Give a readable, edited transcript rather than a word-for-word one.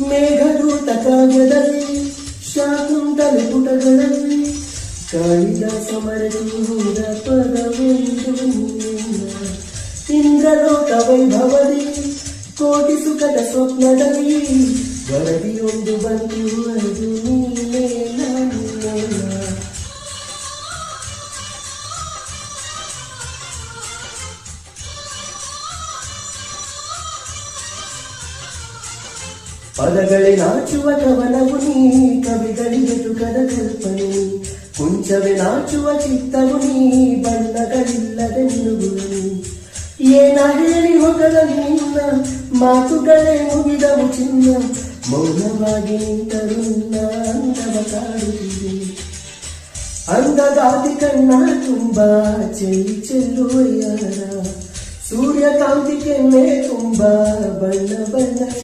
ಮೇಘದೂತ ಕಾವ್ಯದಲ್ಲಿ ಶಾಕುಂತಲೆ ಪುಟಗಳಲ್ಲಿ ಕಾಳಿದಾಸ ಮರೆತೂದ ಪದವೊಂದು ಇಂದ್ರಲೋಕ ವೈಭವದಿ ಕೋಟಿ ಸುಖದ ಸ್ವಪ್ನದಲ್ಲಿ ವರದಿಯೊಂದು ಬಂದು ಅದು ನೀನೇ ನಾನು ಪದಗಳೇ ನಾಚುವ ಕವನವು ನೀ ಕವಿಗಳಿಗೆ ತುಕದ ಕಲ್ಪನೆ ಕುಂಚವೇ ನಾಚುವ ಚಿತ್ತವು ನೀ ಬಣ್ಣಗಳಿಲ್ಲದೆ ನುಗುಳು ಏನ ಹೇಳಿ ಹೋಗಲಿ ನಿನ್ನ ಮಾತುಗಳೇ ಮುಗಿದವು ಚಿನ್ನ ಮೌನವಾಗಿ ನಿಂತರು ಅಂದವ ಕಾಡುತ್ತಿದೆ ಅಂದಗಾತಿ ಕಣ್ಣ ತುಂಬ ಚೆಲ್ಲಿ ಚೆಲ್ಲುವ ಯಾರ ಸೂರ್ಯಕಾಂತಿ ಕೆನ್ನೆ ತುಂಬ ಬಣ್ಣ ಬಣ್ಣ